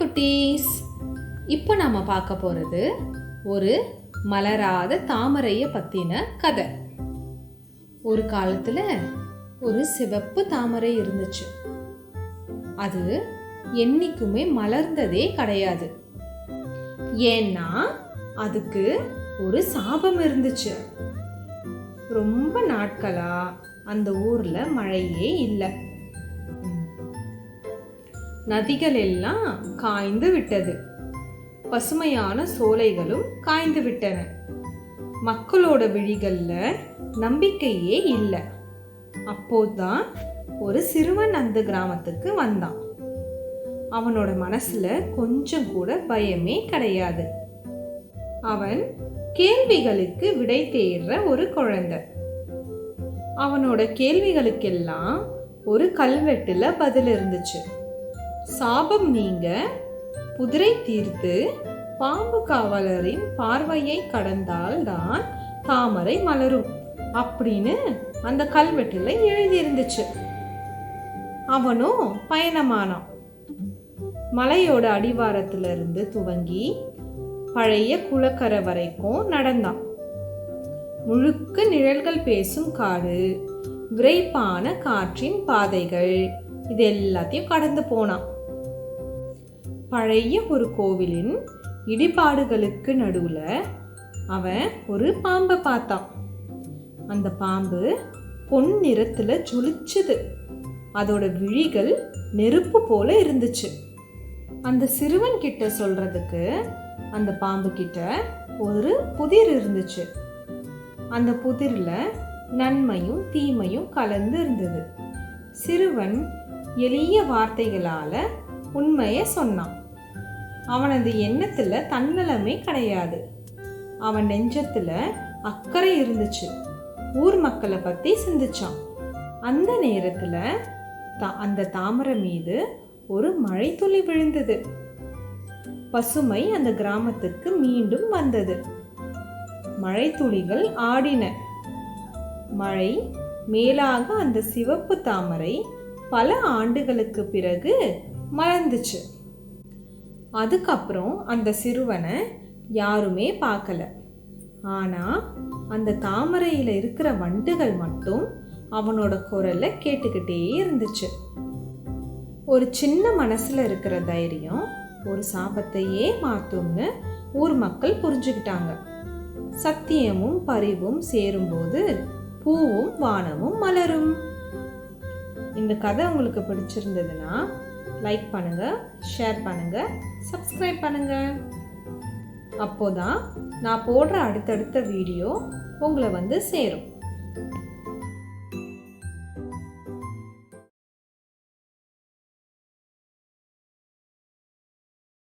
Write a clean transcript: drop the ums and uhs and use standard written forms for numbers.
குட்டீஸ், இப்போ நாம பார்க்க போறது ஒரு மலராத தாமரையை பத்தின கதை. ஒரு காலத்துல ஒரு சிவப்பு தாமரை இருந்துச்சு. அது என்னைக்குமே மலர்ந்ததே கிடையாது. ஏன்னா அதுக்கு ஒரு சாபம் இருந்துச்சு. ரொம்ப நாட்களா அந்த ஊர்ல மழையே இல்லை. நதிகள் எல்லாம் காய்ந்து விட்டது. பசுமையான சோலைகளும் காய்ந்து விட்டன. மக்களோட விழிகள்ல நம்பிக்கையே இல்லை. அப்போதான் ஒரு சிறுவன் அந்த கிராமத்துக்கு வந்தான். அவனோட மனசுல கொஞ்சம் கூட பயமே கிடையாது. அவன் கேள்விகளுக்கு விடை தேடுற ஒரு குழந்தை. அவனோட கேள்விகளுக்கெல்லாம் ஒரு கல்வெட்டுல பதில் இருந்துச்சு. சாபம் நீங்க, புதிரை தீர்த்து, பாம்பு காவலரின் பார்வையை கடந்தால்தான் தாமரை மலரும் அப்படின்னு அந்த கல்வெட்டுல எழுதியிருந்துச்சு. அவனும் பயணமானான். மலையோட அடிவாரத்துல இருந்து துவங்கி பழைய குளக்கரை வரைக்கும் நடந்தான். முழுக்க நிழல்கள் பேசும் காடு, விரைப்பான காற்றின் பாதைகள், இது எல்லாத்தையும் கடந்து போனான். பழைய ஒரு கோவிலின் இடிபாடுகளுக்கு நடுவுல அவன் ஒரு பாம்பை பார்த்தான். அந்த பாம்பு பொன் நிறத்துல ஜொலிச்சுது. அதோட விழிகள் நெருப்பு போல இருந்துச்சு. அந்த சிறுவன் கிட்ட சொல்றதுக்கு அந்த பாம்பு கிட்ட ஒரு புதிர் இருந்துச்சு. அந்த புதிர்ல நன்மையும் தீமையும் கலந்து இருந்தது. சிறுவன் எளிய வார்த்தைகளால உண்மையை சொன்னான். அவனது எண்ணத்துல தன்னலமே கிடையாது. அவன் நெஞ்சத்துல அக்கறை இருந்துச்சு. ஊர் மக்களை பத்தி சிந்திச்சான். அந்த நேரத்துல அந்த தாமரை மீது ஒரு மழை துளி விழுந்தது. பசுமை அந்த கிராமத்துக்கு மீண்டும் வந்தது. மழை துளிகள் ஆடின. மழை மேலாக அந்த சிவப்பு தாமரை பல ஆண்டுகளுக்கு பிறகு மலர்ந்துச்சு. அதுக்கப்புறம் அந்த சிறுவனை யாருமே பார்க்கல. ஆனா அந்த தாமரையில இருக்கிற வண்டுகள் மட்டும் அவனோட குரலை கேட்டுக்கிட்டே இருந்துச்சு. ஒரு சின்ன மனசுல இருக்கிற தைரியம் ஒரு சாபத்தையே மாத்தும்னு ஊர் மக்கள் புரிஞ்சுக்கிட்டாங்க. சத்தியமும் பரிவும் சேரும்போது பூவும் வானமும் மலரும். இந்த கதை உங்களுக்கு பிடிச்சிருந்ததுன்னா லைக் பண்ணுங்க, ஷேர் பண்ணுங்க, சப்ஸ்கிரைப் பண்ணுங்க. அப்போதான் நான் போடுற அடுத்தடுத்த வீடியோ உங்களை வந்து சேரும்.